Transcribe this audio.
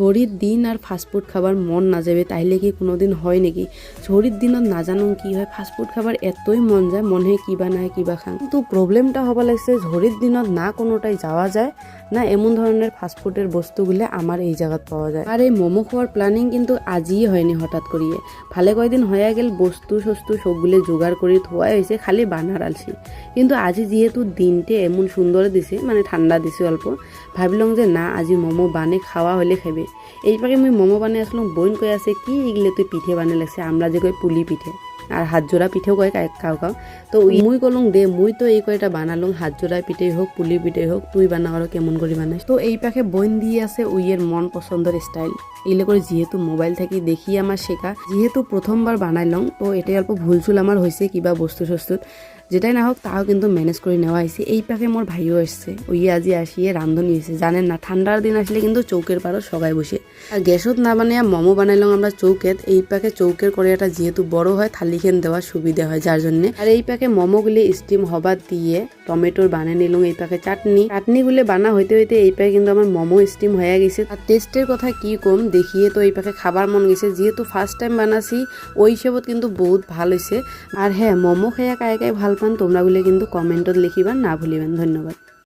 ছড়ির দিন আর ফাস্টফুড খাবার মন না যাবে তাইলে কি কোনোদিন হয় নাকি? ছড়ির দিনত নাজানো কি হয়, ফাস্টফুড খাবার এতই মন যায়, মনে কিবা নাই কিবা খাং। কিন্তু প্রবলেমটা হবা লাগছে ঝড়ির দিনত না কোনোটাই যাওয়া যায়, না এমন ধরনের ফাস্টফুডের বস্তুগুলো আমার এই জায়গাত পাওয়া যায়। আর এই মোমো খাওয়ার প্ল্যানিং কিন্তু আজই হয়নি, হঠাৎ করিয়ে ভালে কয়দিন হয়ে গেল বস্তু সস্তু সবগুলো জোগাড় করে ধোয়া হয়েছে, খালি বানার আলছি। কিন্তু আজি যেহেতু দিনটে এমন সুন্দর দিছে, মানে ঠান্ডা দিছে অল্প, ভাবলাম যে না আজি মোমো বানে খাওয়া হলে খাবে। এইপাকে মুই মোমো বানিয়ে আসলাম, বইন কয়ে আছে কি এগুলো তুই পিঠে বানিয়ে লাগছে, আমরা যে কই পুলি পিঠে আর হাত জোড়া পিঠেও কয় কাউ কাউ। তো মুই কলং দে মুই তো এই কয়টা বানালুম, হাত জোড়া পিঠেই হোক পুলি পিঠেই হোক, তুই বানা আর কেমন করে বানাইস। তো এই পাখে বইন দিয়ে আছে উইয়ের মন পছন্দের স্টাইল। এগুলো করে যেহেতু মোবাইল থেকে দেখি আমার শেখা, যেহেতু প্রথমবার বানাইলাম, তো এটাই অল্প ভুলচুল আমার হয়েছে কিবা বস্তু সস্তুত, যেটাই না হোক তাও কিন্তু ম্যানেজ করে নেওয়া হয়েছে। এই পাখে মোর ভাইও এসছে, ওই আজি আসিয়ে রান্ধনি হয়েছে। জানেন না ঠান্ডার দিন আসলে কিন্তু চৌকের পাড়ও সবাই বসে, আর গ্যাসত না বানিয়ে মোমো বানাইলাম আমরা চৌকেত। এই পাখে চৌকের কড়াইটা যেহেতু বড় হয় থালিখেন দেওয়ার সুবিধা হয় যার জন্য। আর এই পাখে মোমোগুলি স্টিম হবার দিয়ে টমেটোর বানিয়ে নিলাম। এই পাখে চাটনিগুলি বানা হইতে হইতে এই পাখে কিন্তু আমার মোমো স্টিম হয়ে গেছে। আর টেস্টের কথা কি কম, দেখিয়ে তো এই পাখে খাবার মন গেছে, যেহেতু ফার্স্ট টাইম বানাছি ওই হিসেবত কিন্তু বহুত ভাল হয়েছে। আর হ্যাঁ, মোমো খাইয়া কায় কায় ভাল পান তোমরা গুলি কিন্তু কমেন্টত লিখিবা না ভুলিবেন। ধন্যবাদ।